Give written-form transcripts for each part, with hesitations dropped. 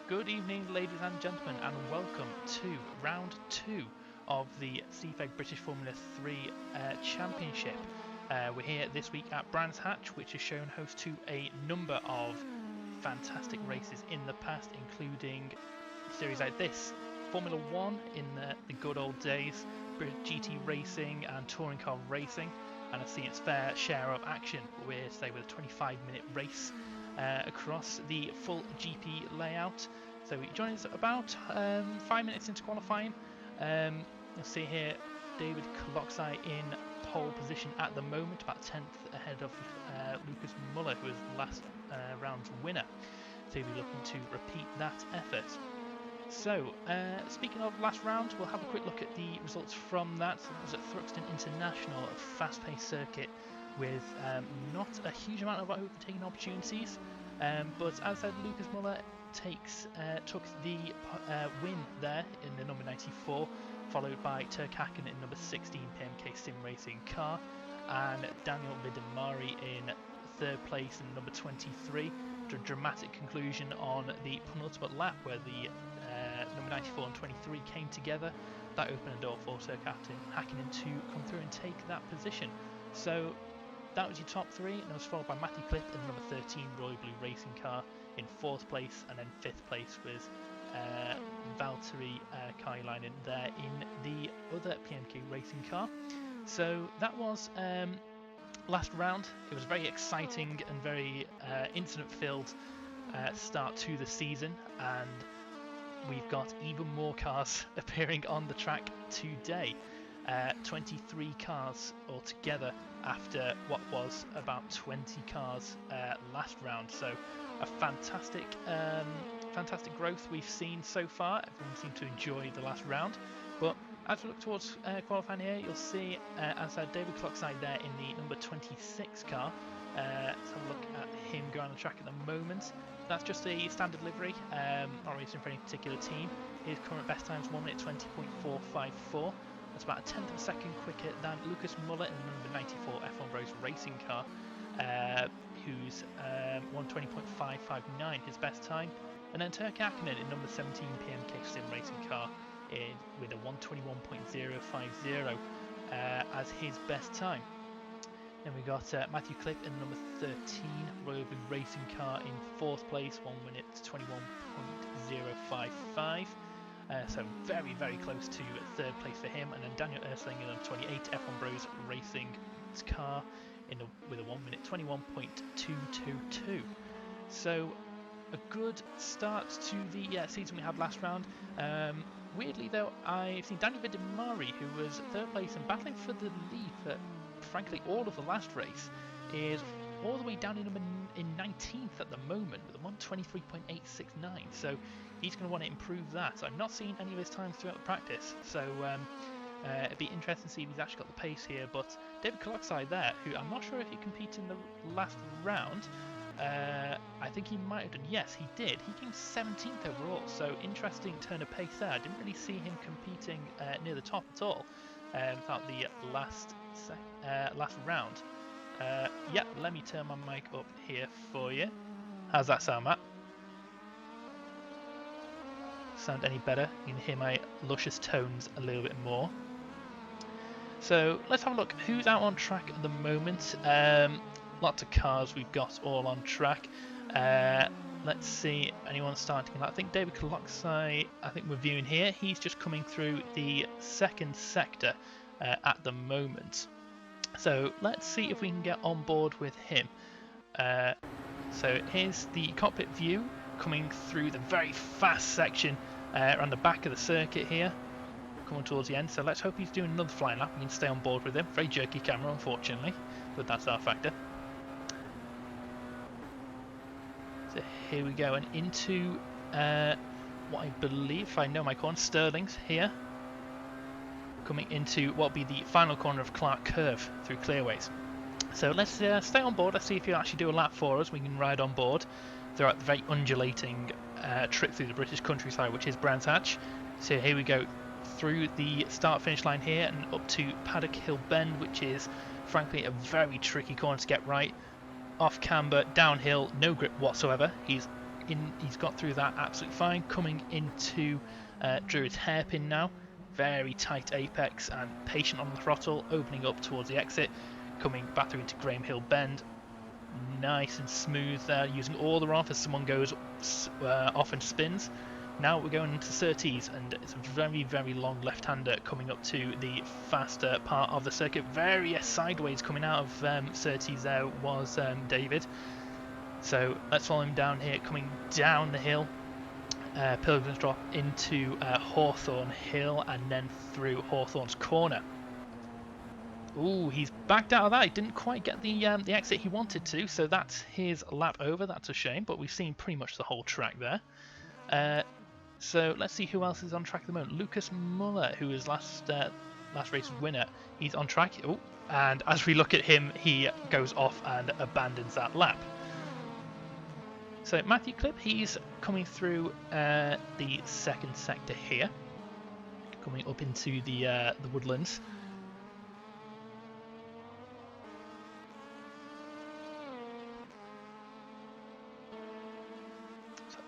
Good evening, ladies and gentlemen, and welcome to round 2 of the CFEG British Formula 3 Championship. We're here this week at Brands Hatch, which has shown host to a number of fantastic races in the past, including series like this, Formula 1 in the good old days, GT racing and touring car racing, and has seen its fair share of action with a 25-minute race across the full GP layout. So he joins about 5 minutes into qualifying. You'll see here David Clockseye in pole position at the moment, about 10th ahead of Lucas Muller, who was last round's winner. So he'll be looking to repeat that effort. So, speaking of last round, we'll have a quick look at the results from that. It was at Thruxton International, a fast-paced circuit with not a huge amount of overtaking opportunities. But as I said, Lucas Muller took the win there in the number 94, followed by Turk Hacken in number 16 PMK Sim Racing car, and Daniel Vidamari in third place in number 23. A dramatic conclusion on the penultimate lap where the number 94 and 23 came together. That opened a door for Turk Hacken to come through and take that position. So that was your top three, and it was followed by Matthew Cliff in number 13 Royal Blue Racing car in fourth place, and then fifth place was Valtteri Kailainen there in the other PMK Racing car. So that was last round. It was a very exciting and very incident-filled start to the season, and we've got even more cars appearing on the track today. 23 cars altogether after what was about 20 cars last round. So a fantastic growth we've seen so far. Everyone seemed to enjoy the last round. But as we look towards qualifying here, you'll see, as David Clockside there in the number 26 car. Let's have a look at him going on the track at the moment. That's just a standard livery, not racing for any particular team. His current best time is 1 minute 20.454. That's about a tenth of a second quicker than Lucas Muller in the number 94 F1 Bros Racing car, who's 120.559, his best time. And then Turk Hakkinen in number 17 PMK Sim Racing car with a 121.050 as his best time. Then we got Matthew Cliff in the number 13 Royal Blue Racing car in fourth place, 1 minute 21.055. So very, very close to third place for him. And then Daniel Ersling in number 28 F1 Bros Racing car with a 1 minute 21.222. So a good start to the season we had last round. Weirdly though, I've seen Daniel Vidamari, who was third place and battling for the lead for frankly all of the last race, is all the way down in 19th at the moment with a 123.869. So he's going to want to improve that. I've not seen any of his times throughout the practice, so it'd be interesting to see if he's actually got the pace here. But David Clockside there, who I'm not sure if he competed in the last round. I think he might have done. Yes, he did. He came 17th overall, so interesting turn of pace there. I didn't really see him competing near the top at all throughout the last round. Yeah, let me turn my mic up here for you. How's that sound, Matt? Sound any better? You can hear my luscious tones a little bit more. So let's have a look who's out on track at the moment. Lots of cars we've got all on track. Let's see if anyone's starting. I think David Clockside, I think we're viewing here. He's just coming through the second sector at the moment. So let's see if we can get on board with him. So here's the cockpit view coming through the very fast section around the back of the circuit here, coming towards the end. So let's hope he's doing another flying lap. We can stay on board with him. Very jerky camera, unfortunately, but that's Rfactor. So here we go, and into what I believe, if I know my corner, Stirling's here, coming into what will be the final corner of Clark Curve through Clearways. So let's stay on board. Let's see if he'll actually do a lap for us. We can ride on board throughout the very undulating trip through the British countryside, which is Brands Hatch. So here we go through the start-finish line here and up to Paddock Hill Bend, which is frankly a very tricky corner to get right. Off camber, downhill, no grip whatsoever. He's he's got through that absolutely fine. Coming into Druid's hairpin now, very tight apex and patient on the throttle, opening up towards the exit, coming back through into Graham Hill Bend, nice and smooth there, using all the off as someone goes off and spins. Now we're going into Surtees, and it's a very, very long left-hander coming up to the faster part of the circuit. Very sideways coming out of Surtees there was David. So let's follow him down here, coming down the hill. Pilgrim's Drop into Hawthorne Hill and then through Hawthorne's Corner. Ooh, he's backed out of that. He didn't quite get the exit he wanted to, so that's his lap over. That's a shame, but we've seen pretty much the whole track there. So let's see who else is on track at the moment. Lucas Muller, who was last race's winner, he's on track. Oh, and as we look at him, he goes off and abandons that lap. So Matthew Clip, he's coming through the second sector here, coming up into the woodlands.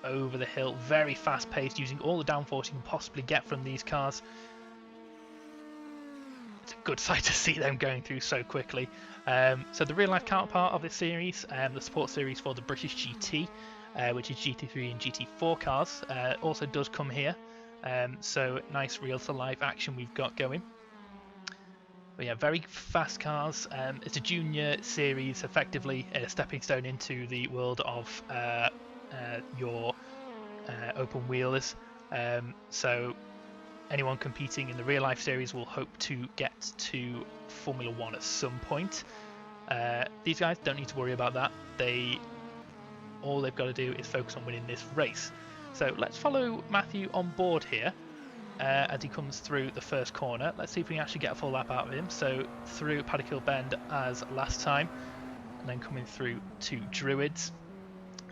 Over the hill, very fast paced, using all the downforce you can possibly get from these cars. It's a good sight to see them going through so quickly. So the real life counterpart of this series, the support series for the British GT, which is GT3 and GT4 cars, also does come here. So nice real to life action we've got going. But yeah, very fast cars. It's a junior series, effectively a stepping stone into the world of your open wheelers. So anyone competing in the real life series will hope to get to Formula 1 at some point. These guys don't need to worry about that. All they've got to do is focus on winning this race. So let's follow Matthew on board here as he comes through the first corner. Let's see if we can actually get a full lap out of him. So through Paddock Hill Bend as last time, and then coming through to Druids.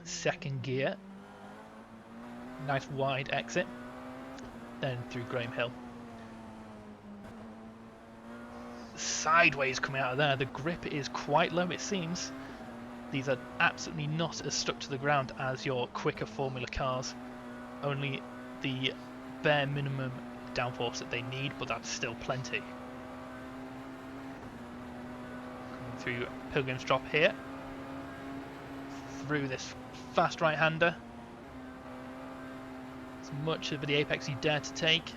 Second gear, nice wide exit, then through Graham Hill. Sideways coming out of there, the grip is quite low it seems. These are absolutely not as stuck to the ground as your quicker Formula cars, only the bare minimum downforce that they need, but that's still plenty. Coming through Pilgrim's Drop here, through this fast right-hander, as much of the apex you dare to take,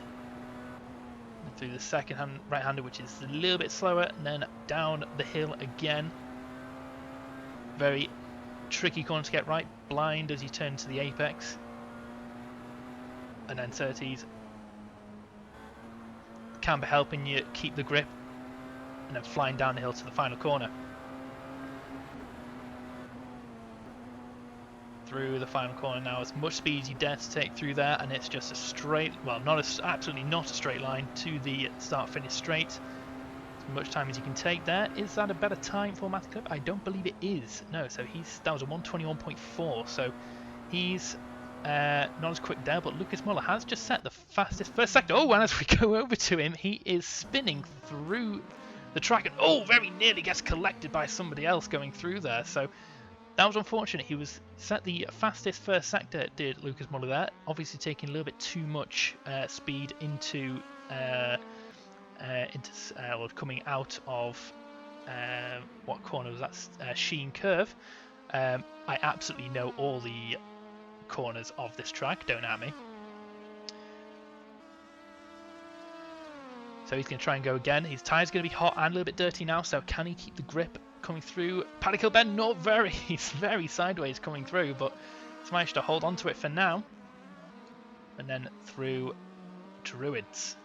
and through the second right-hander, which is a little bit slower, and then down the hill again. Very tricky corner to get right, blind as you turn to the apex, and then Surtees, camber helping you keep the grip, and then flying down the hill to the final corner. Through the final corner now, as much speed as you dare to take through there, and it's just a straight, well, absolutely not a straight line to the start-finish straight. As much time as you can take there. Is that a better time for Matthew Clip? I don't believe it is. No, so that was a 1:21.4, so he's not as quick there, but Lucas Muller has just set the fastest first sector. Oh, and as we go over to him, he is spinning through the track, and oh, very nearly gets collected by somebody else going through there, so that was unfortunate. He was set the fastest first sector, did Lucas Muller there, obviously taking a little bit too much speed into coming out of what corner was that? Sheen Curve. I absolutely know all the corners of this track, don't at me. So he's going to try and go again. His tyre's going to be hot and a little bit dirty now, so can he keep the grip coming through? Paddock Hill Bend, not very. He's very sideways coming through, but he's managed to hold on to it for now. And then through Druids.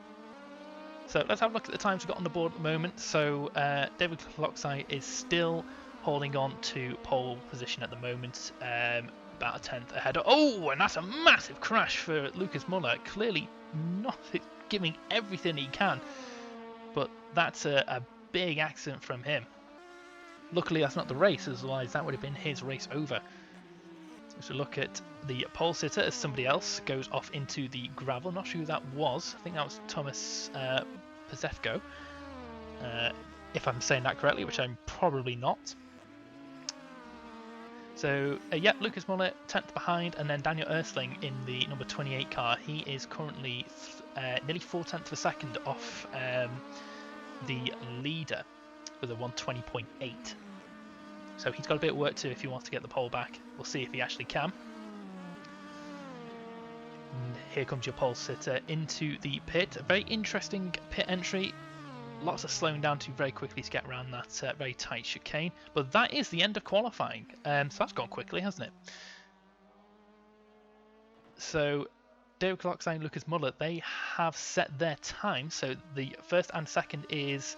So let's have a look at the times we've got on the board at the moment. So David Clockside is still holding on to pole position at the moment, about a tenth ahead. Oh, and that's a massive crash for Lucas Muller. Clearly not giving everything he can, but that's a big accident from him. Luckily that's not the race, otherwise that would have been his race over. So look at the pole sitter as somebody else goes off into the gravel. Not sure who that was. I think that was Thomas Pazefko, if I'm saying that correctly, which I'm probably not. So yeah, Lucas Muller 10th behind, and then Daniel Ersling in the number 28 car. He is currently nearly 4/10 of a second off the leader with a 120.8. So he's got a bit of work to do if he wants to get the pole back. We'll see if he actually can. And here comes your pole sitter into the pit. A very interesting pit entry. Lots of slowing down to very quickly to get around that very tight chicane. But that is the end of qualifying. So that's gone quickly, hasn't it? So David Clockside and Lucas Muller, they have set their time. So the first and second is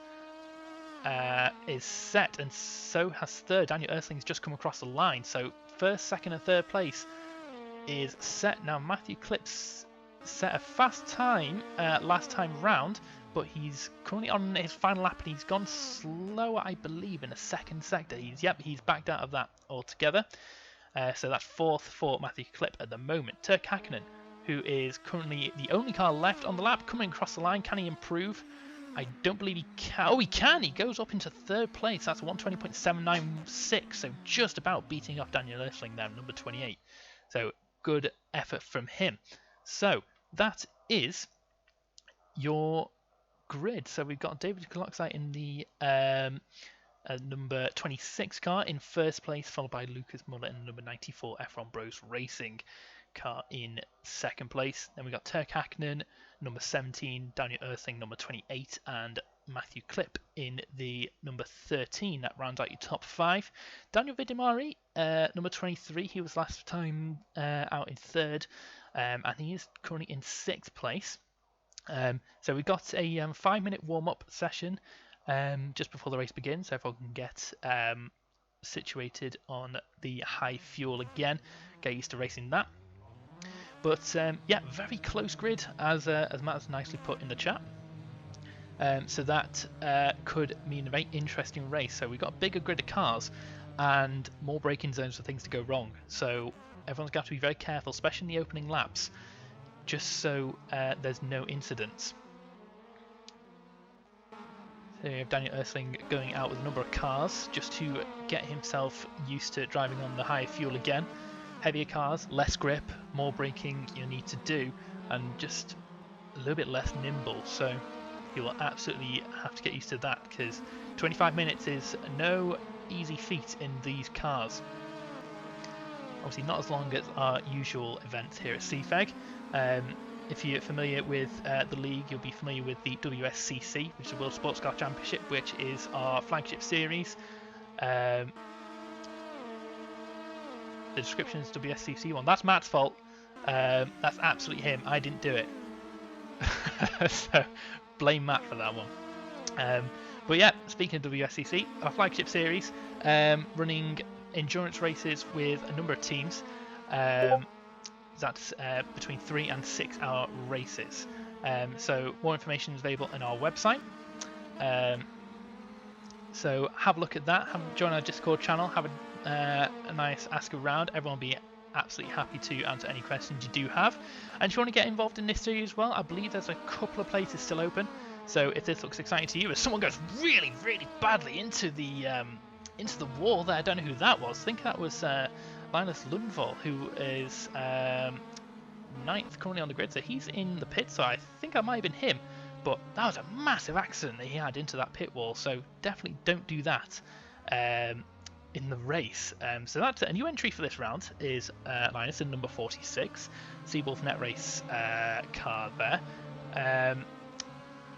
set, and so has third. Daniel Ersling's just come across the line. So first, second, and third place is set. Now Matthew Clips set a fast time last time round, but he's currently on his final lap and he's gone slower, I believe, in the second sector. He's backed out of that altogether. So that's fourth for Matthew Clip at the moment. Turk Hakkinen, who is currently the only car left on the lap, coming across the line. Can he improve? I don't believe he can. Oh, he can! He goes up into third place. That's 120.796, so just about beating off Daniel Ersling there, number 28. So good effort from him. So that is your grid. So we've got David Clockside in the number 26 car in first place, followed by Lucas Muller in the number 94 F1 Bros Racing car in second place. Then we got Turk Hakkinen, number 17, Daniel Ersling, number 28, and Matthew Clip in the number 13. That rounds out your top 5. Daniel Vidimari, number 23, he was last time out in third, and he is currently in 6th place. So we've got a 5-minute warm-up session just before the race begins, so everyone can get situated on the high fuel again, get used to racing that. But yeah, very close grid, as Matt has nicely put in the chat. So that could mean a very interesting race. So we've got a bigger grid of cars and more braking zones for things to go wrong. So everyone's got to be very careful, especially in the opening laps, just so there's no incidents. So you have Daniel Ersling going out with a number of cars just to get himself used to driving on the higher fuel again. Heavier cars, less grip, more braking you need to do, and just a little bit less nimble. So you will absolutely have to get used to that, because 25 minutes is no easy feat in these cars. Obviously not as long as our usual events here at CFEG. If you're familiar with the league, you'll be familiar with the WSCC, which is the World Sports Car Championship, which is our flagship series. The description is WSCC 1. That's Matt's fault. That's absolutely him. I didn't do it. So blame Matt for that one. But yeah, speaking of WSCC, our flagship series, running endurance races with a number of teams. That's between 3 and 6 hour races. So more information is available on our website. So have a look at that. Join our Discord channel. Have a nice ask around. Everyone will be absolutely happy to answer any questions you do have. And if you want to get involved in this series as well, I believe there's a couple of places still open. So if this looks exciting to you, if someone goes really, really badly into the wall there, I don't know who that was. I think that was Linus Lundvall, who is 9th currently on the grid. So he's in the pit. So I think that might have been him. But that was a massive accident that he had into that pit wall. So definitely don't do that in the race. So that's a new entry for this round is Linus in number 46, Seawolf Net Race car there.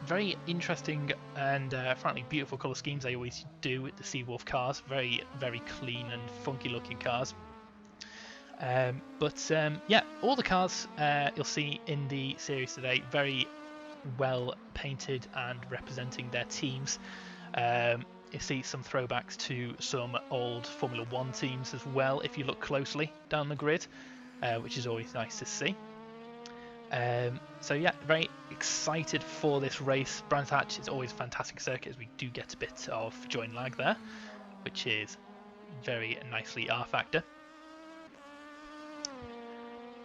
Very interesting and frankly beautiful colour schemes they always do with the Seawolf cars. Very, very clean and funky looking cars. But yeah, all the cars you'll see in the series today, very well painted and representing their teams. You see some throwbacks to some old Formula 1 teams as well if you look closely down the grid, which is always nice to see. So yeah, very excited for this race. Brands Hatch is always a fantastic circuit, as we do get a bit of join lag there, which is very nicely Rfactor.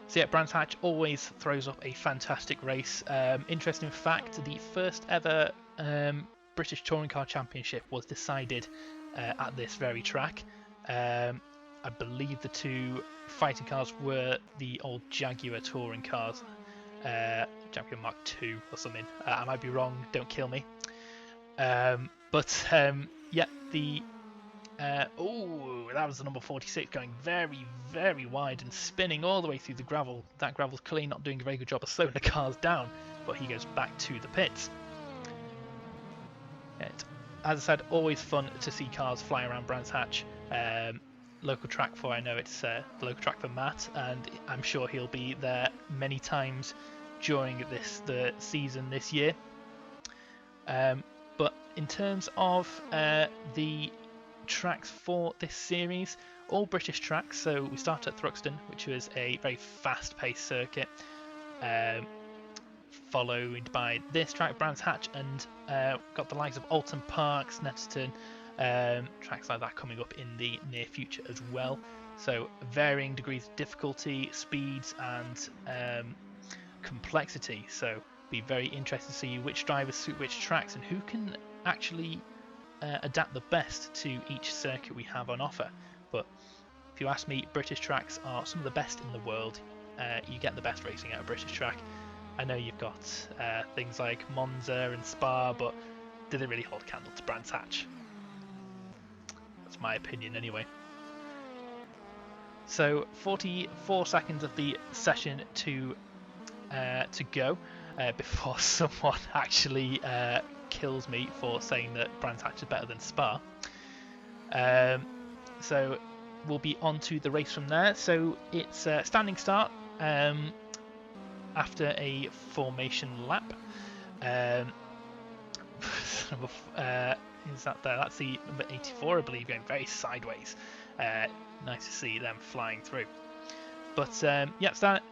So yeah, Brands Hatch always throws up a fantastic race. Interesting fact, the first ever British Touring Car Championship was decided at this very track. I believe the two fighting cars were the old Jaguar touring cars, Jaguar Mark II or something. I might be wrong, don't kill me. Yeah, the oh, that was the number 46 going very, very wide and spinning all the way through the gravel. That gravel's clearly not doing a very good job of slowing the cars down, but he goes back to the pits. As I said, always fun to see cars fly around Brands Hatch. Local track for, I know it's the local track for Matt, and I'm sure he'll be there many times during the season this year. But in terms of the tracks for this series, all British tracks. So we start at Thruxton, which was a very fast-paced circuit, followed by this track, Brands Hatch, and got the likes of Alton Park, Snetterton, tracks like that coming up in the near future as well. So varying degrees of difficulty, speeds, and complexity. So be very interested to see which drivers suit which tracks and who can actually adapt the best to each circuit we have on offer. But if you ask me, British tracks are some of the best in the world. You get the best racing out of British track. I know you've got things like Monza and Spa, but do they really hold a candle to Brands Hatch? That's my opinion anyway. So 44 seconds of the session to go before someone actually kills me for saying that Brands Hatch is better than Spa. So we'll be on to the race from there. So it's a standing start after a formation lap. Is that there? That's the number 84, I believe, going very sideways. Nice to see them flying through. But yeah, it's that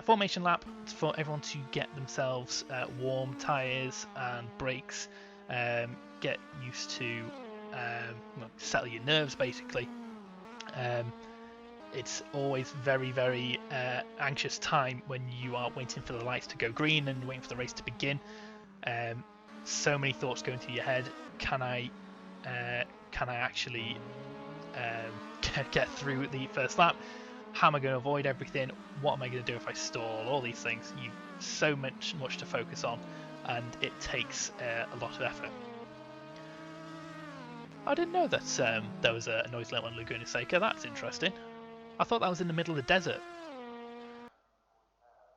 formation lap for everyone to get themselves warm tyres and brakes, get used to, settle your nerves basically. It's always very, very anxious time when you are waiting for the lights to go green and waiting for the race to begin. So many thoughts going through your head. Can I actually get through the first lap? How am I going to avoid everything? What am I going to do if I stall? All these things. You've so much to focus on, and it takes a lot of effort. I didn't know that there was a noise limit on Laguna Seca. That's interesting. I thought that was in the middle of the desert.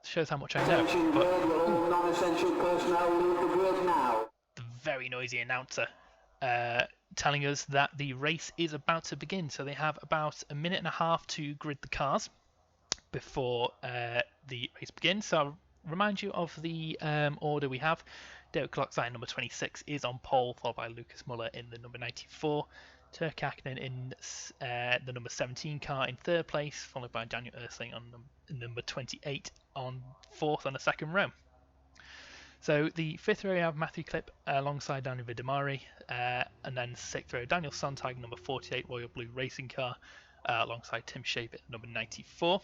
Shows how much I know. But, all non-essential personnel leave the grid now. The very noisy announcer telling us that the race is about to begin. So they have about a minute and a half to grid the cars before the race begins. So I'll remind you of the order we have. David Klockstein, number 26, is on pole, followed by Lucas Muller in the number 94. Turk Akinen in the number 17 car in third place, followed by Daniel Ersling on number 28 on fourth on the second row. So the fifth row we have Matthew Klipp alongside Daniel Vidamari, and then sixth row Daniel Sontag, number 48 Royal Blue Racing car, alongside Tim Shaper, number 94.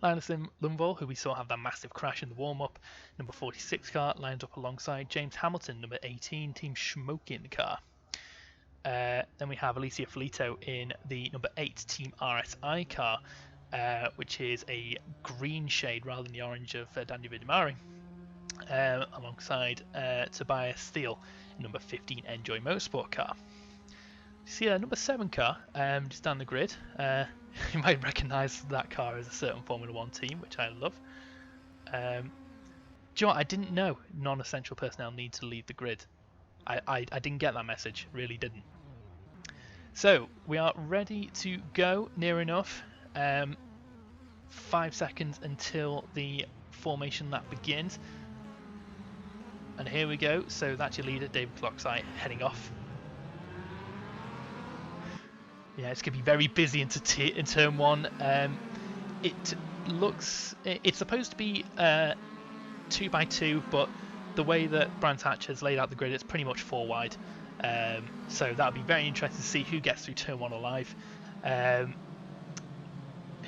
Linus Lundvall, who we saw have that massive crash in the warm-up, number 46 car, lined up alongside James Hamilton, number 18, Team Schmokin car. Then we have Alicia Filito in the number 8 Team RSI car, which is a green shade rather than the orange of Daniel Vidamari, alongside Tobias Steele, number 15 Enjoy Motorsport car. You see a number 7 car just down the grid. You might recognise that car as a certain Formula 1 team, which I love. Do you know what? I didn't know non-essential personnel need to leave the grid. I didn't get that message, really didn't. So we are ready to go, near enough. 5 seconds until the formation lap begins. And here we go. So that's your leader, David Klockstein, heading off. Yeah, it's going to be very busy in turn one. It's supposed to be 2x2, but the way that Brands Hatch has laid out the grid, it's pretty much 4 wide. So that'll be very interesting to see who gets through turn one alive.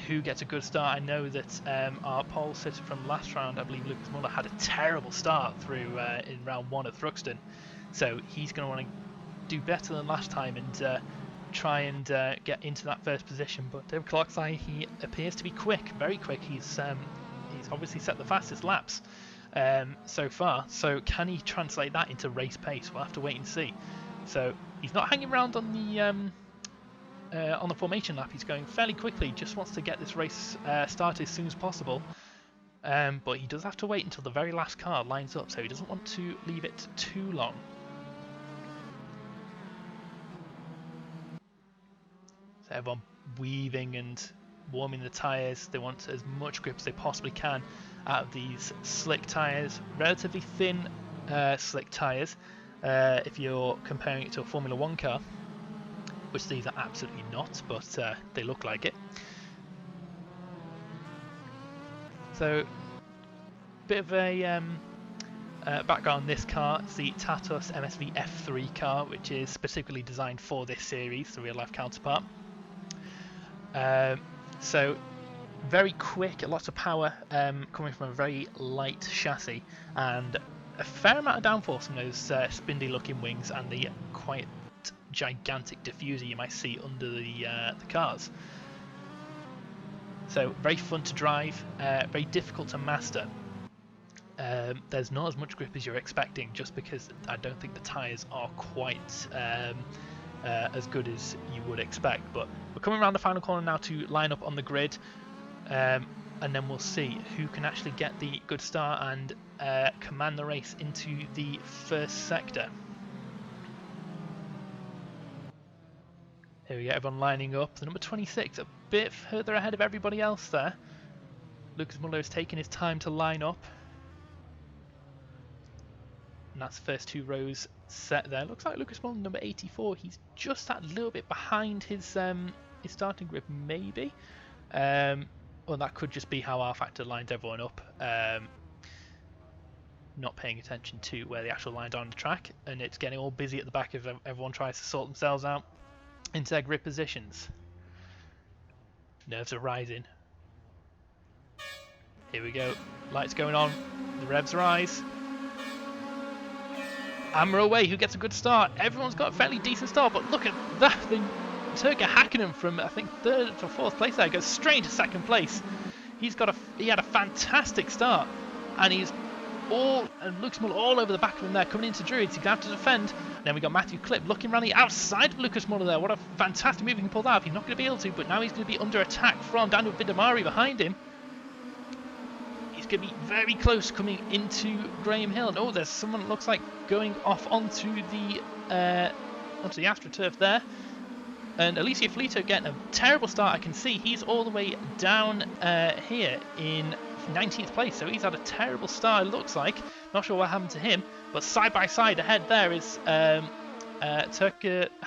Who gets a good start. I know that our pole sitter from last round, I believe Lucas Muller, had a terrible start through in round 1 at Thruxton. So he's going to want to do better than last time and try and get into that first position. But David Clockseye, he appears to be quick, very quick. He's obviously set the fastest laps so far. So can he translate that into race pace? We'll have to wait and see. So he's not hanging around on the formation lap. He's going fairly quickly. Just wants to get this race started as soon as possible. But he does have to wait until the very last car lines up, so he doesn't want to leave it too long. So everyone weaving and warming the tyres. They want as much grip as they possibly can out of these slick tyres. Relatively thin slick tyres if you're comparing it to a Formula 1 car, which these are absolutely not, but they look like it. So, bit of a background on this car. It's the Tatuus MSV F3 car, which is specifically designed for this series, the real-life counterpart. So, very quick, lots of power coming from a very light chassis, and a fair amount of downforce from those spindly-looking wings and the quite gigantic diffuser you might see under the cars. So very fun to drive, very difficult to master. There's not as much grip as you're expecting, just because I don't think the tyres are quite as good as you would expect. But we're coming around the final corner now to line up on the grid, and then we'll see who can actually get the good start and command the race into the first sector. Here we go, everyone lining up. The number 26, a bit further ahead of everybody else there. Lucas Muller is taking his time to line up. And that's the first two rows set there. Looks like Lucas Muller, number 84, he's just that little bit behind his starting grid, maybe. Well, that could just be how Rfactor lines everyone up. Not paying attention to where the actual lines are on the track, and it's getting all busy at the back as everyone tries to sort themselves out into their grid positions. Nerves are rising. Here we go. Lights going on. The revs rise. Hammer away. Who gets a good start? Everyone's got a fairly decent start, but look at that. The Turka Hakkinen from I think 3rd to 4th place there goes straight into 2nd place. He had a fantastic start, and Lucas Muller all over the back of him there, coming into Druids. He's going to have to defend. Then we got Matthew Klipp looking around the outside of Lucas Muller there. What a fantastic move he can pull that off. He's not going to be able to, but now he's going to be under attack from Daniel Vidamari behind him. He's going to be very close coming into Graham Hill. And there's someone that looks like going off onto the AstroTurf there. And Alicia Filito getting a terrible start. I can see he's all the way down here in 19th place, so he's had a terrible start, it looks like. Not sure what happened to him, but side by side ahead there is Turk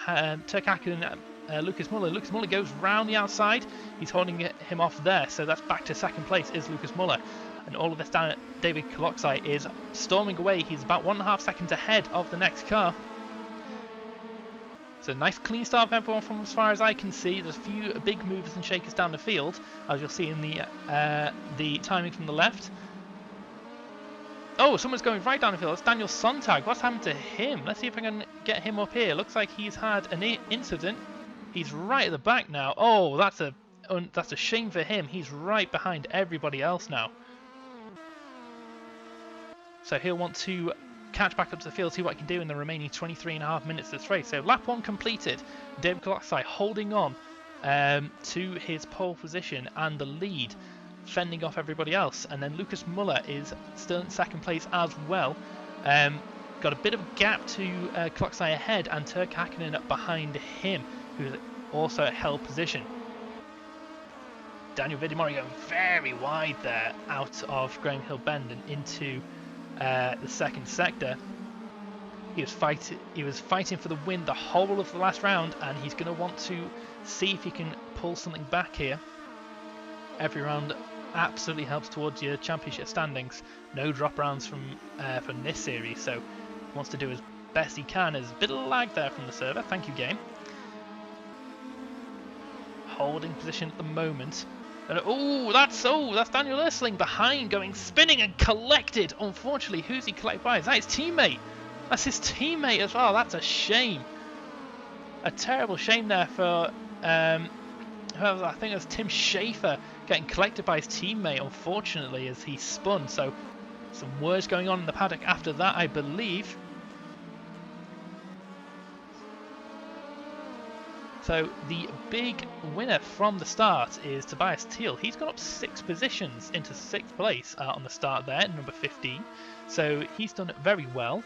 Hakkinen, Lucas Muller. Lucas Muller goes round the outside, he's holding him off there, so that's back to 2nd place is Lucas Muller. And all of this down at David Clockseye is storming away. He's about 1.5 seconds ahead of the next car. So nice clean start of everyone from as far as I can see. There's a few big movers and shakers down the field, as you'll see in the timing from the left. Oh, someone's going right down the field. That's Daniel Sontag. What's happened to him? Let's see if I can get him up here. Looks like he's had an incident. He's right at the back now. Oh, that's a shame for him. He's right behind everybody else now. So he'll want to catch back up to the field, see what he can do in the remaining 23.5 minutes of this race. So lap 1 completed. David Clockseye holding on to his pole position and the lead, fending off everybody else. And then Lucas Muller is still in 2nd place as well. Got a bit of a gap to Clockseye ahead, and Turk Hakkinen behind him, who's also at held position. Daniel Vidamari going very wide there out of Graham Hill Bend and into the 2nd sector. He was fighting for the win the whole of the last round, and he's going to want to see if he can pull something back here. Every round absolutely helps towards your championship standings. No drop rounds from this series, so he wants to do as best he can. There's a bit of lag there from the server. Thank you, game. Holding position at the moment. That's Daniel Ersling behind, going spinning and collected. Unfortunately, who's he collected by? Is that his teammate? That's his teammate as well. That's a shame. A terrible shame there for whoever, I think it was Tim Schaefer, getting collected by his teammate, unfortunately, as he spun. So some words going on in the paddock after that, I believe. So the big winner from the start is Tobias Thiel. He's gone up 6 positions into 6th place on the start there, number 15. So he's done very well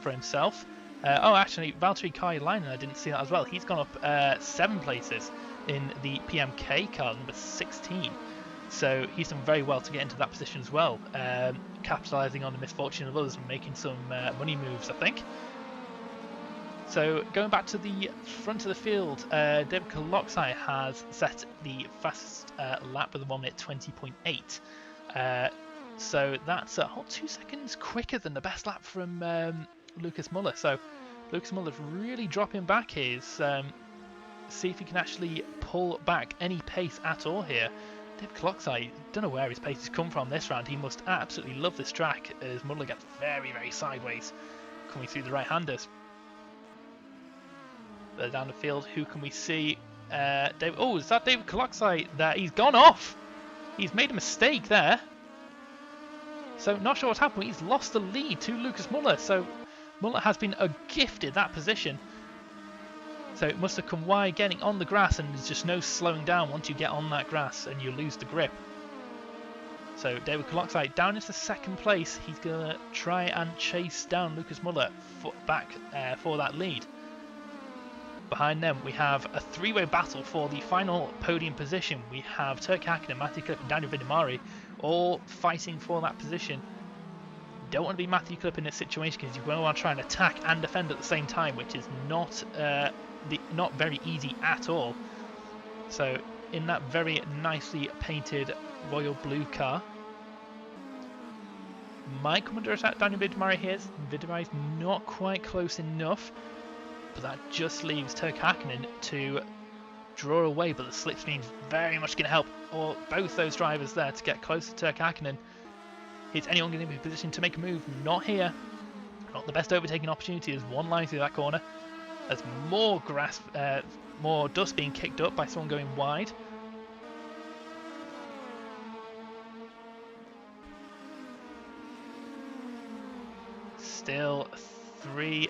for himself. Oh, actually, Valtteri Kailainen, I didn't see that as well. He's gone up 7 places in the PMK car, number 16. So he's done very well to get into that position as well, capitalising on the misfortune of others and making some money moves, I think. So going back to the front of the field, David Koloksai has set the fastest lap with a 1 minute 20.8. So that's 2 seconds quicker than the best lap from Lucas Muller. So Lucas Muller's really dropping back here. See if he can actually pull back any pace at all here. David Koloksai, don't know where his pace has come from this round. He must absolutely love this track as Muller gets very, very sideways coming through the right-handers. Down the field, who can we see? David. Oh, is that David Koloksai there? He's gone off. He's made a mistake there. So not sure what's happened. He's lost the lead to Lucas Muller. So Muller has been gifted that position. So it must have come wide getting on the grass, and there's just no slowing down once you get on that grass and you lose the grip. So David Koloksai down into 2nd place. He's going to try and chase down Lucas Muller back for that lead. Behind them, we have a 3-way battle for the final podium position. We have Turk Hakkinen, Matthew Klipp and Daniel Vidimari all fighting for that position. Don't want to be Matthew Klipp in this situation because you're going to want to try and attack and defend at the same time, which is not very easy at all. So in that very nicely painted royal blue car, might come under attack. Daniel Vidimari here. Vidimari's not quite close enough. But that just leaves Turk Hakkinen to draw away, but the slipstream is very much going to help both those drivers there to get close to Turk Hakkinen. Is anyone going to be in a position to make a move? Not here. Not the best overtaking opportunity. There's one line through that corner. There's more grass, more dust being kicked up by someone going wide. Still 3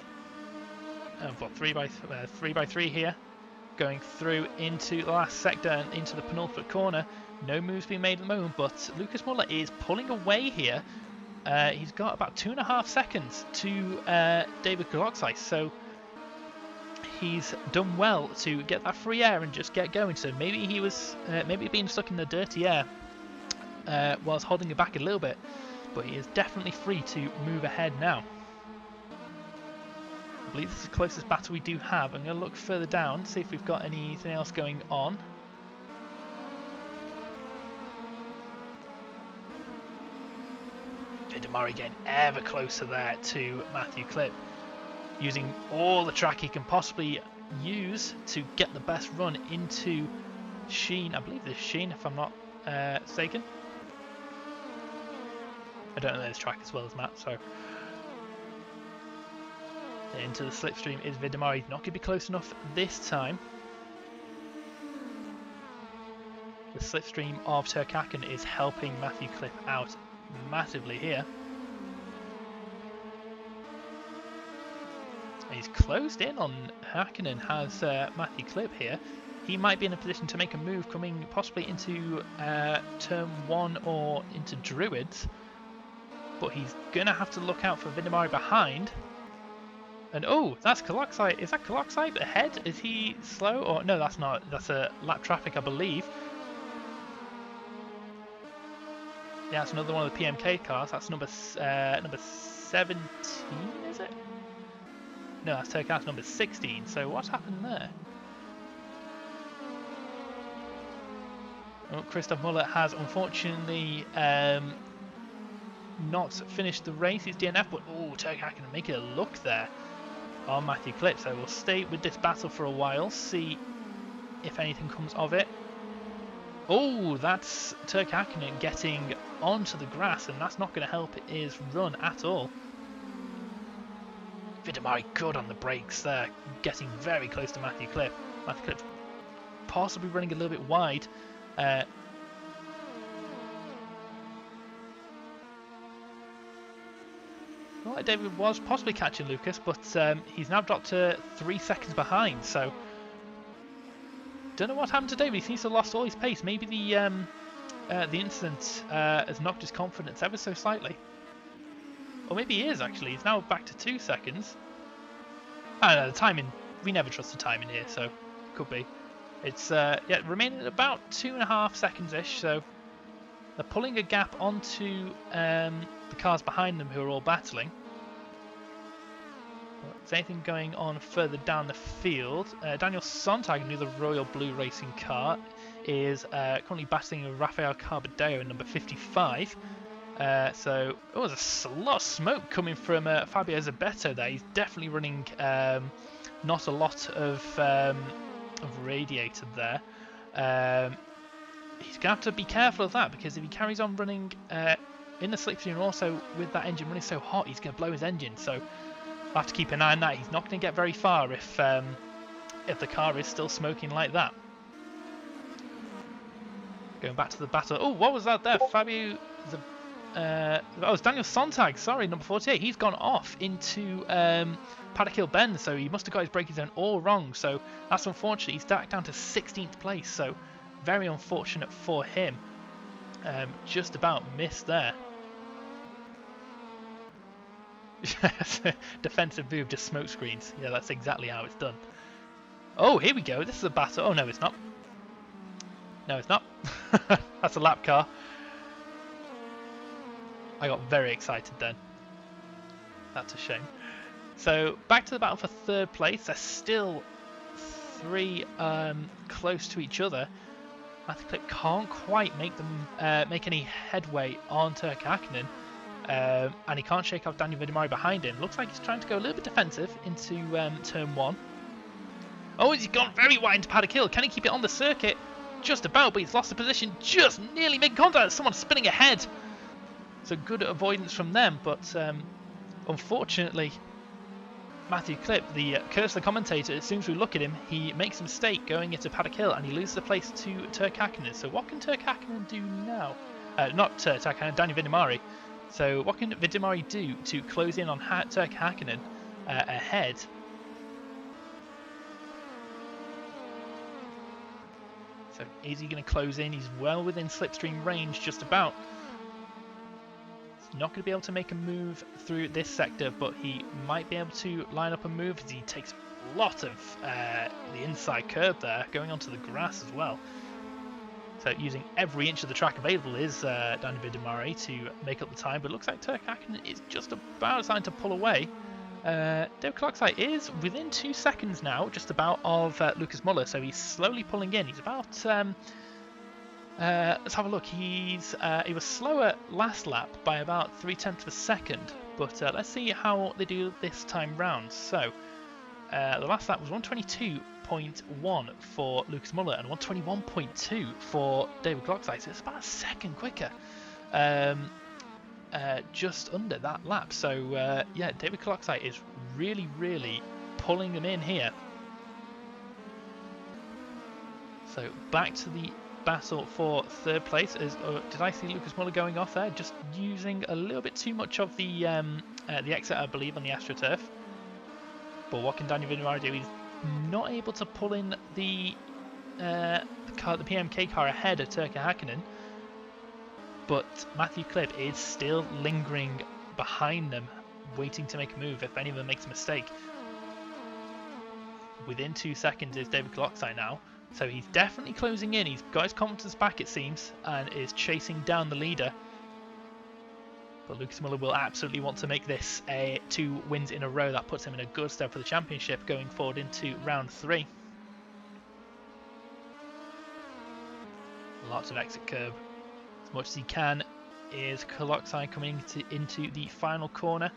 by 3 here, going through into the last sector and into the penultimate corner. No moves being made at the moment, but Lucas Muller is pulling away here. He's got about 2.5 seconds to David Koloksai, so he's done well to get that free air and just get going. So maybe he was being stuck in the dirty air whilst holding it back a little bit, but he is definitely free to move ahead now. I believe this is the closest battle we do have. I'm going to look further down, see if we've got anything else going on. Vidimari getting ever closer there to Matthew Klipp, using all the track he can possibly use to get the best run into Sheen. I believe this is Sheen, if I'm not mistaken. I don't know this track as well as Matt, so... Into the slipstream is Vidimari. He's not going to be close enough this time. The slipstream of Turk Hakkinen is helping Matthew Klipp out massively here. He's closed in on Hakkinen, has Matthew Klipp here. He might be in a position to make a move coming possibly into turn 1 or into Druids. But he's going to have to look out for Vidimari behind. And oh, that's Koloksai. Is that Koloksai ahead? Is he slow? Or no, that's not. That's a lap traffic, I believe. Yeah, that's another one of the PMK cars. That's number 17, is it? No, that's Turk Hakkinen, number 16. So what's happened there? Well, Christoph Muller has unfortunately not finished the race. He's DNF, but oh, Turk Hakkinen making a look there on Matthew Klipp. So we'll stay with this battle for a while, see if anything comes of it. Oh, that's Turk Hakkinen getting onto the grass, and that's not going to help his run at all. Vidamari good on the brakes there, getting very close to Matthew Clip. Matthew Clip possibly running a little bit wide. Well, David was possibly catching Lucas, but he's now dropped to 3 seconds behind, so don't know what happened to David. He seems to have lost all his pace. Maybe the incident has knocked his confidence ever so slightly. Or maybe he is actually. He's now back to 2 seconds. I don't know, the timing, we never trust the timing here, so could be. It's yeah, remaining at about 2.5 seconds-ish, so they're pulling a gap onto the cars behind them who are all battling. Is anything going on further down the field? Daniel Sontag, another Royal Blue Racing car, is currently battling a Rafael Carbadeo in number 55. So, oh, there's a lot of smoke coming from Fabio Zabetto there. He's definitely running not a lot of radiator there. He's going to have to be careful of that, because if he carries on running in the slipstream and also with that engine running so hot, he's going to blow his engine. So, I'll have to keep an eye on that. He's not going to get very far if the car is still smoking like that. Going back to the battle. Oh, what was that there? Fabio... oh, it's Daniel Sontag, sorry, number 48. He's gone off into Paddock Hill Bend, so he must have got his braking zone all wrong. So that's unfortunate. He's back down to 16th place, so very unfortunate for him. Just about missed there. Defensive move, just smoke screens. Yeah, that's exactly how it's done. Oh, here we go. This is a battle. Oh, no, it's not. No, it's not. That's a lap car. I got very excited then. That's a shame. So back to the battle for 3rd place. They're still 3 close to each other. Matthew Clip can't quite make them make any headway on Turk Hakkinen, and he can't shake off Daniel Vidamari behind him. Looks like he's trying to go a little bit defensive into turn 1. Oh, he's gone very wide into Paddock Hill. Can he keep it on the circuit? Just about, but he's lost the position. Just nearly making contact. Someone's spinning ahead. So good avoidance from them, but unfortunately, Matthew Clip, the curse of the commentator, as soon as we look at him, he makes a mistake going into Paddock Hill and he loses the place to Turk Hakkinen. So what can Turk Hakkinen do now? Not Turk Hakkinen, Daniel Vidamari. So what can Vidamari do to close in on Turk Hakkinen ahead? So is he going to close in? He's well within slipstream range, just about. Not going to be able to make a move through this sector, but he might be able to line up a move as he takes a lot of the inside curb there, going onto the grass as well. So using every inch of the track available is Daniel Vidamari to make up the time, but it looks like Turk Hakkinen is just about starting to pull away. David Clarkside is within 2 seconds now, just about, of Lucas Muller, so he's slowly pulling in. He's about... let's have a look. He was slower last lap by about 0.3 of a second, but let's see how they do this time round. So the last lap was 122.1 for Lucas Muller and 121.2 for David Clarkside, so it's about a second quicker, just under that lap. So yeah, David Clarkside is really pulling them in here. So back to the battle for 3rd place. Did I see Lucas Muller going off there? Just using a little bit too much of the exit, I believe, on the AstroTurf. But what can Daniel Vidamari do? He's not able to pull in the PMK car ahead of Turk Hakkinen, but Matthew Clip is still lingering behind them, waiting to make a move if any of them makes a mistake. Within 2 seconds is David Clarkside now. So he's definitely closing in. He's got his confidence back, it seems, and is chasing down the leader. But Lucas Muller will absolutely want to make this 2 wins in a row. That puts him in a good stead for the championship going forward into round 3. Lots of exit curb. As much as he can is Clarkside coming into the final corner.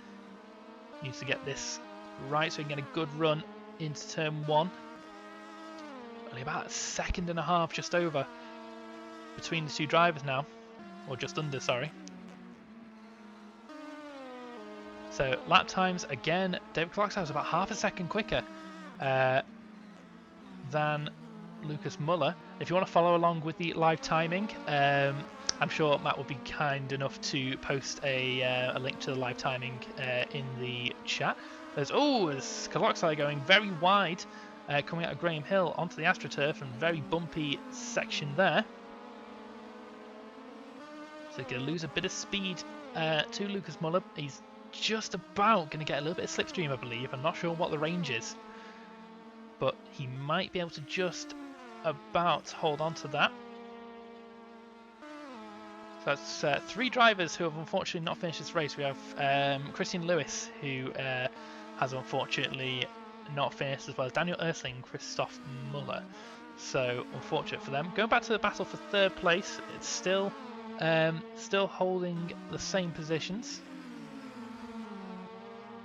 Needs to get this right so he can get a good run into turn 1. Only about a second and a half, just over, between the 2 drivers now, or just under, sorry. So lap times, again, David Clarkson was about half a second quicker than Lucas Muller. If you want to follow along with the live timing, I'm sure Matt will be kind enough to post a link to the live timing in the chat. There's Clarkson going very wide, coming out of Graham Hill onto the AstroTurf, and very bumpy section there. So going to lose a bit of speed to Lucas Muller. He's just about going to get a little bit of slipstream, I believe. I'm not sure what the range is, but he might be able to just about hold on to that. So that's 3 drivers who have unfortunately not finished this race. We have Christian Lewis, who has unfortunately not finished, as well as Daniel Ersling, Christoph Muller. So unfortunate for them. Going back to the battle for 3rd place, it's still holding the same positions.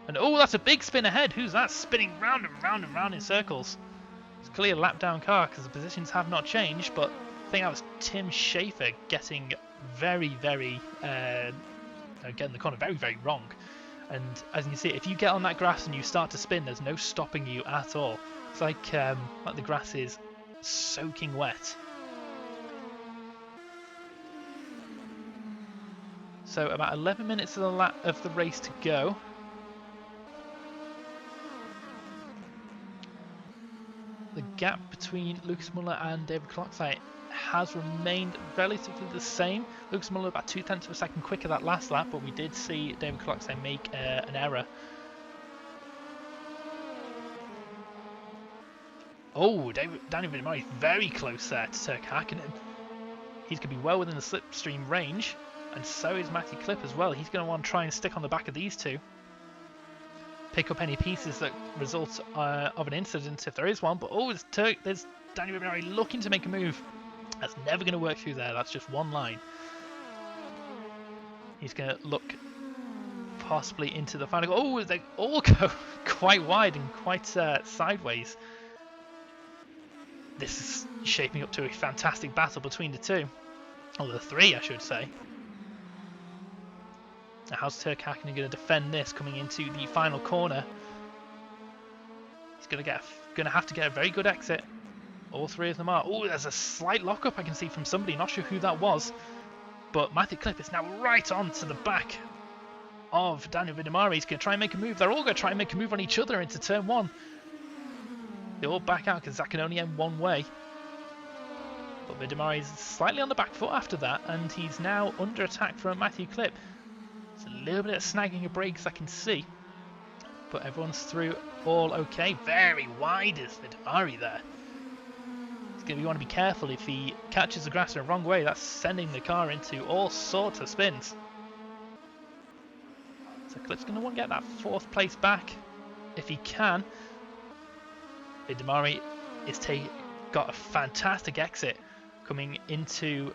And that's a big spin ahead. Who's that spinning round and round and round in circles? It's clearly a lap down car because the positions have not changed, but I think that was Tim Schaefer getting very, very getting the corner very, very wrong. And as you can see, if you get on that grass and you start to spin, there's no stopping you at all. It's like the grass is soaking wet. So about 11 minutes of the race to go. The gap between Lucas Muller and David Clarkson has remained relatively the same. Lucas Muller about 0.2 of a second quicker that last lap, but we did see David Clarkson make an error. Daniel Vidmar is very close there to Turk Hakkinen. He's going to be well within the slipstream range, and so is Matty Klipp as well. He's going to want to try and stick on the back of these two. Pick up any pieces that result of an incident if there is one. But there's Daniel Vidmar looking to make a move. That's never going to work through there. That's just one line. He's going to look possibly into the final. They all go quite wide and quite sideways. This is shaping up to a fantastic battle between the two. Or the 3, I should say. Now, how's Turk Hakkinen going to defend this coming into the final corner? He's going to have to get a very good exit. All 3 of them are. There's a slight lockup I can see from somebody. Not sure who that was. But Matthew Klipp is now right on to the back of Daniel Vidmar. He's going to try and make a move. They're all going to try and make a move on each other into turn 1. They all back out because that can only end one way. But Vidmar is slightly on the back foot after that, and he's now under attack from Matthew Klipp. It's a little bit of snagging of brakes I can see, but everyone's through all okay. Very wide is Vidmar there. You want to be careful. If he catches the grass in the wrong way, that's sending the car into all sorts of spins. So Klipp's going to want to get that 4th place back if he can. Vidmar is got a fantastic exit coming into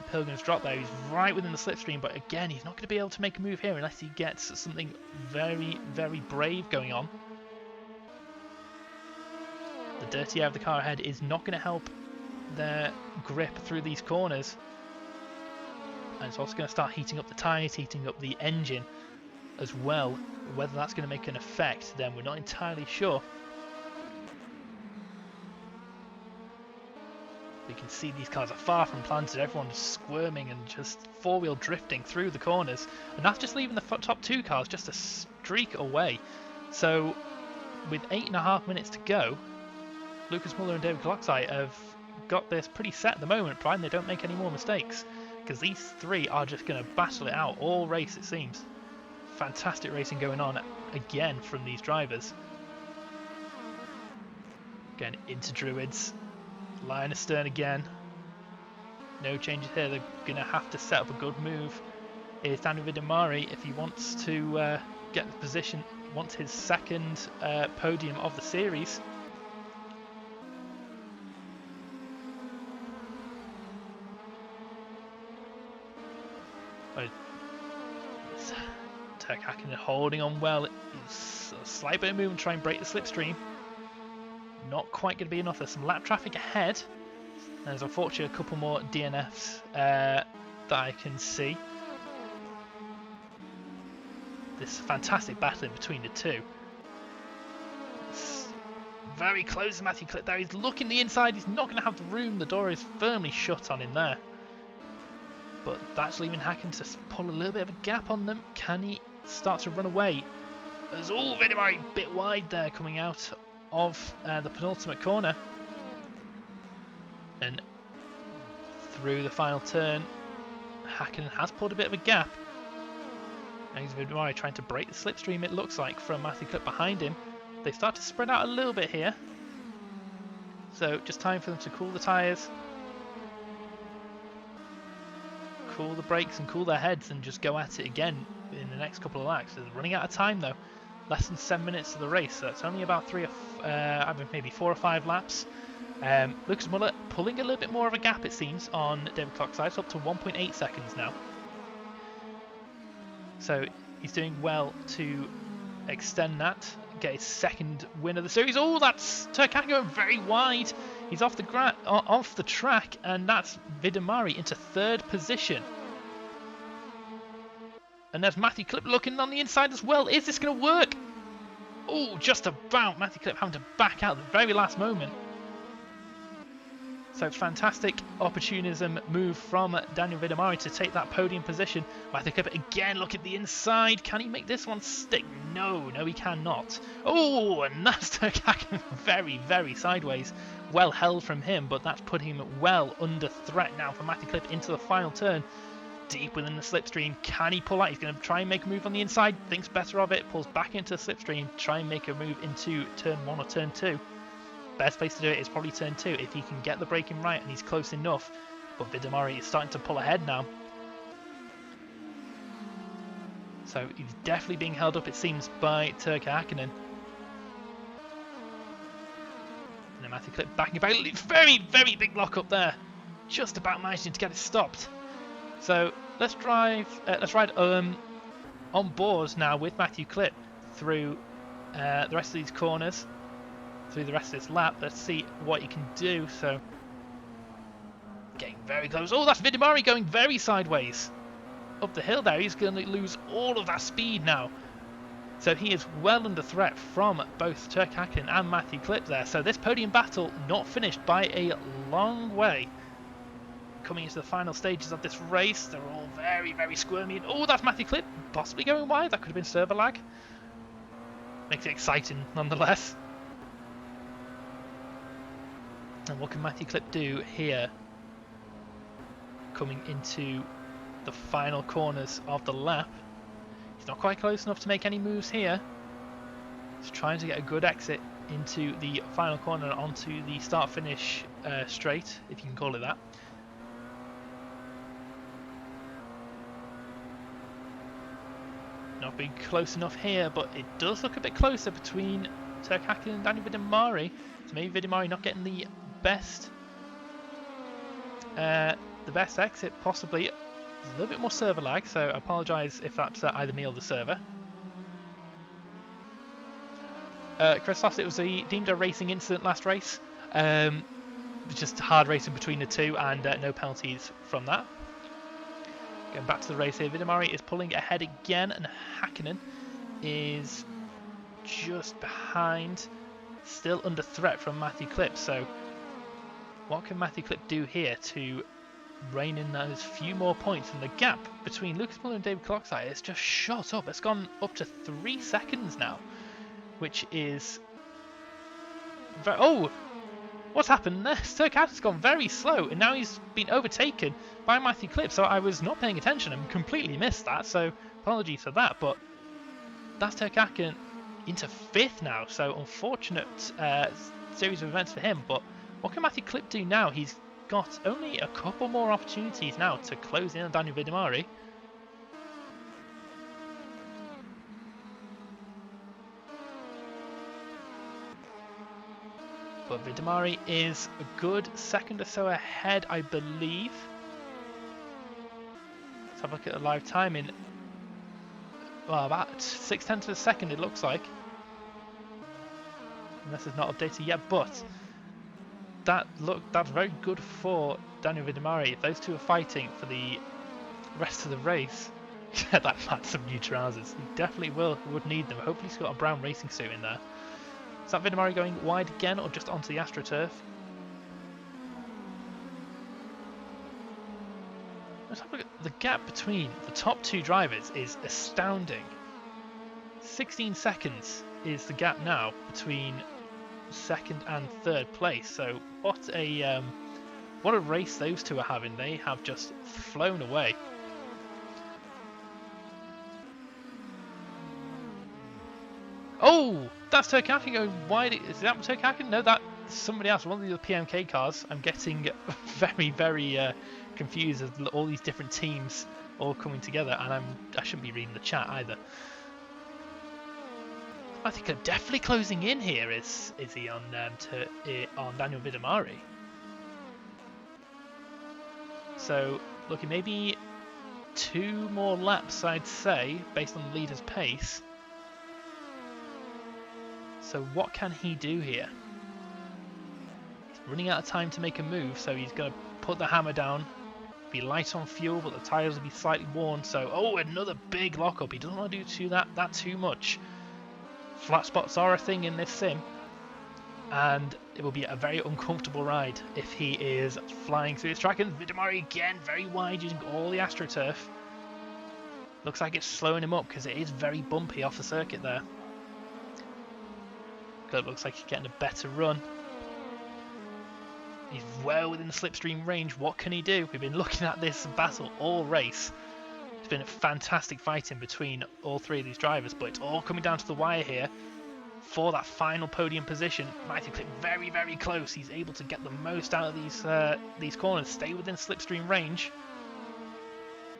Pilgrim's Drop there. He's right within the slipstream, but again, he's not going to be able to make a move here unless he gets something very, very brave going on. The dirty air of the car ahead is not going to help their grip through these corners. And it's also going to start heating up the tyres, heating up the engine as well. Whether that's going to make an effect, then we're not entirely sure. You can see these cars are far from planted. Everyone's squirming and just 4-wheel drifting through the corners. And that's just leaving the top 2 cars just a streak away. So with 8.5 minutes to go, Lucas Muller and David Clarkson have got this pretty set at the moment, providing they don't make any more mistakes, because these 3 are just going to battle it out all race, it seems. Fantastic racing going on again from these drivers. Again, into Druids. Line astern again. No changes here. They're going to have to set up a good move. It's Daniel Vidmar if he wants to get the position, wants his 2nd podium of the series. Turk Hakkinen holding on well. It's a slight bit of movement to try and break the slipstream. Not quite going to be enough. There's some lap traffic ahead. There's unfortunately a couple more DNFs that I can see. this fantastic battle in between the two. It's very close to Matthew Clip there. He's looking the inside. He's not going to have the room. The door is firmly shut on him there. But that's leaving Hacken to pull a little bit of a gap on them. Can he start to run away? There's Vidimari a bit wide there coming out of the penultimate corner. And through the final turn, Hacken has pulled a bit of a gap. And he's Vidimari trying to break the slipstream, it looks like, from Matthew Clip behind him. They start to spread out a little bit here. So just time for them to cool the tyres, cool the brakes and cool their heads, and just go at it again in the next couple of laps. They're running out of time though. Less than 7 minutes of the race, so it's only about maybe 4 or 5 laps. Lucas Muller pulling a little bit more of a gap, it seems, on David Clockside, up to 1.8 seconds now. So he's doing well to extend that, get his second win of the series. Oh, that's Turkak going very wide. He's off the track, and that's Vidimari into 3rd position. And there's Matthew Clip looking on the inside as well. Is this going to work? Oh, just about. Matthew Clip having to back out at the very last moment. So fantastic opportunism move from Daniel Vidimari to take that podium position. Matthew Clip again, look at the inside. Can he make this one stick? No, he cannot. Oh, and that's Turkak very, very sideways. Well held from him, but that's putting him well under threat now for Matthew Clip into the final turn. Deep within the slipstream, can he pull out? He's going to try and make a move on the inside, thinks better of it, pulls back into the slipstream, try and make a move into turn 1 or turn 2. Best place to do it is probably turn 2 if he can get the braking right and he's close enough. But Vidimari is starting to pull ahead now. So he's definitely being held up, it seems, by Turkka Hakkinen. And then Matthew Clip backing about. Very, very big lock up there. Just about managing to get it stopped. So let's ride on board now with Matthew Clip through the rest of these corners, through the rest of this lap. Let's see what he can do. So getting very close. Oh, that's Vidimari going very sideways up the hill there. He's going to lose all of that speed now. So he is well under threat from both Turkka Hakkinen and Matthew Clip there. So this podium battle not finished by a long way. Coming into the final stages of this race, they're all very, very squirmy. And oh, that's Matthew Clip possibly going wide. That could have been server lag. Makes it exciting nonetheless. And what can Matthew Clip do here? Coming into the final corners of the lap. He's not quite close enough to make any moves here. He's trying to get a good exit into the final corner onto the start-finish straight, if you can call it that. Not being close enough here, but it does look a bit closer between Turkka Hakkinen and Daniel Vidimari. So maybe Vidimari not getting the best exit, possibly. There's a little bit more server lag, so I apologise if that's either me or the server. Chris Loss, it was deemed a racing incident last race. Just hard racing between the two, and no penalties from that. Going back to the race here, Vidimari is pulling ahead again, and Hakkinen is just behind, still under threat from Matthew Clip. So what can Matthew Clip do here to rein in those few more points? And the gap between Lucas Muller and David Clockside has just shot up. It's gone up to 3 seconds now, which is very... Oh! What's happened there? Turkka has gone very slow, and now he's been overtaken by Matthew Clip. So I was not paying attention and completely missed that, so apologies for that. But that's Turkka Hakkinen into 5th now, so unfortunate series of events for him. But what can Matthew Clip do now? He's got only a couple more opportunities now to close in on Daniel Vidimari. But Vidimari is a good second or so ahead, I believe. Let's have a look at the live timing. Well, about 6/10 of a second, it looks like. Unless it's not updated yet, but that's very good for Daniel Vidimari. If those two are fighting for the rest of the race, Get that man some new trousers. He definitely would need them. Hopefully he's got a brown racing suit in there. Is that Vidamari going wide again or just onto the AstroTurf? Let's have a look at the gap between the top two drivers is astounding. 16 seconds is the gap now between second and third place. So what a race those two are having. They have just flown away. Oh, that's Turkakin going wide. Is that Turkakin? No, that's somebody else. One of the other PMK cars. I'm getting very, very confused as all these different teams all coming together, and I shouldn't be reading the chat either. I think I'm definitely closing in here. Is he on Daniel Vidamari? So looking maybe 2 more laps, I'd say, based on the leader's pace. So what can he do here? He's running out of time to make a move, so he's going to put the hammer down. Be light on fuel, but the tyres will be slightly worn. So, oh, another big lockup. He doesn't want to do that too much. Flat spots are a thing in this sim, and it will be a very uncomfortable ride if he is flying through this track. And Vidamari again, very wide, using all the AstroTurf. Looks like it's slowing him up because it is very bumpy off the circuit there. It looks like he's getting a better run. He's well within the slipstream range. What can he do? We've been looking at this battle all race. It's been a fantastic fighting between all 3 of these drivers, but it's all coming down to the wire here for that final podium position. Mighty Clip very, very close. He's able to get the most out of these corners, stay within slipstream range.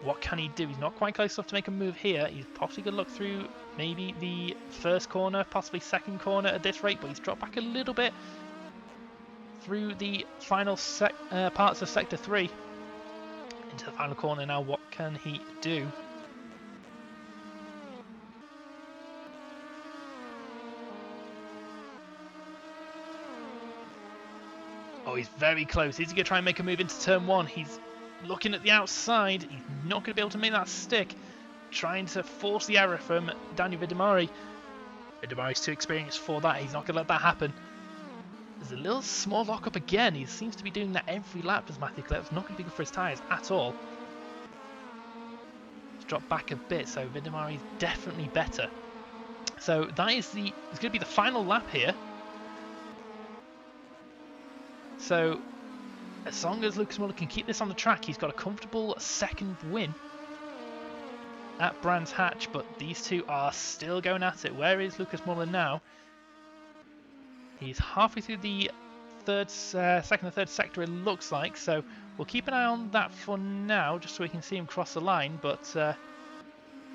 What can he do? He's not quite close enough to make a move here. He's possibly going to look through maybe the first corner, possibly second corner at this rate, but he's dropped back a little bit through the final parts of Sector 3 into the final corner now. What can he do? Oh, he's very close. Is he going to try and make a move into turn 1? He's looking at the outside. He's not going to be able to make that stick. Trying to force the error from Daniel Vidamari. Vidamari's too experienced for that. He's not going to let that happen. There's a little small lockup again. He seems to be doing that every lap, does Matthew Clip. It's not going to be good for his tyres at all. He's dropped back a bit, so Vidamari's definitely better. So that is it's going to be the final lap here. So as long as Lucas Muller can keep this on the track, he's got a comfortable second win at Brands Hatch, but these two are still going at it. Where is Lucas Muller now? He's halfway through the second and third sector, it looks like, so we'll keep an eye on that for now, just so we can see him cross the line. But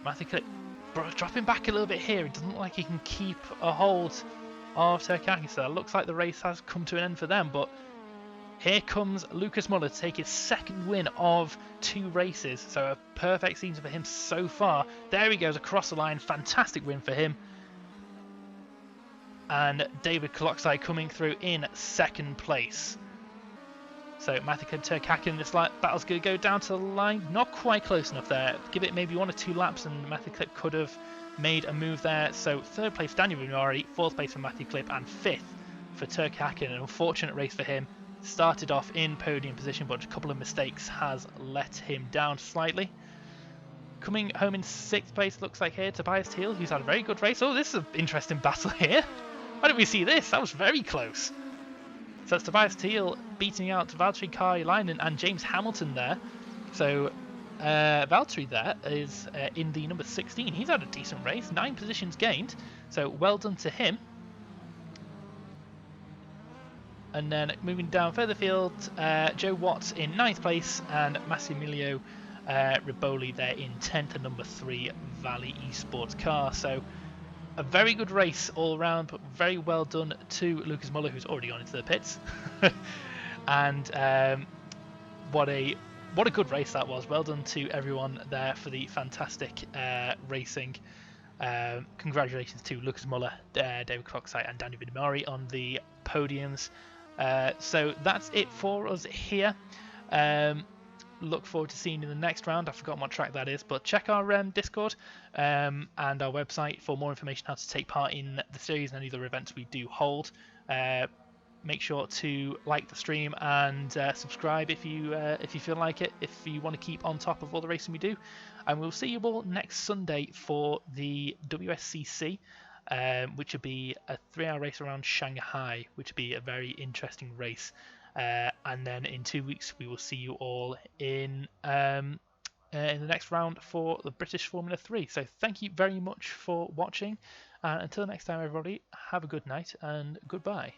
Matthew Clip dropping back a little bit here. It doesn't look like he can keep a hold of Turkaki, so it looks like the race has come to an end for them. But here comes Lucas Muller to take his second win of 2 races, so a perfect season for him so far. There he goes across the line, fantastic win for him. And David Clockside coming through in second place. So Matthew Turkaki, this battle's going to go down to the line. Not quite close enough there. Give it maybe 1 or 2 laps and Matthew Clip could have made a move there. So third place Daniel Vidamari, 4th place for Matthew Clip, and 5th for Turkaki. An unfortunate race for him. Started off in podium position, but a couple of mistakes has let him down slightly. Coming home in 6th place, looks like here, Tobias Teal, who's had a very good race. Oh, this is an interesting battle here. Why didn't we see this? That was very close. So it's Tobias Teal beating out Valtteri Karjalainen and James Hamilton there. So Valtteri there is in the number 16. He's had a decent race, 9 positions gained. So well done to him. And then moving down further field, Joe Watts in 9th place and Massimilio Riboli there in 10th, and number 3 Valley Esports car. So a very good race all round, but very well done to Lucas Muller, who's already gone into the pits. And what a good race that was. Well done to everyone there for the fantastic racing. Congratulations to Lucas Muller, David Clockside and Daniel Vidamari on the podiums. So that's it for us here. look forward to seeing you in the next round. I've forgotten what track that is, but check our Discord and our website for more information how to take part in the series and any other events we do hold. Make sure to like the stream and subscribe if you feel like it, if you want to keep on top of all the racing we do. And we'll see you all next Sunday for the WSCC, which will be a 3-hour race around Shanghai, which will be a very interesting race. And then in 2 weeks we will see you all in the next round for the British Formula 3. So thank you very much for watching. Until next time, everybody, have a good night and goodbye.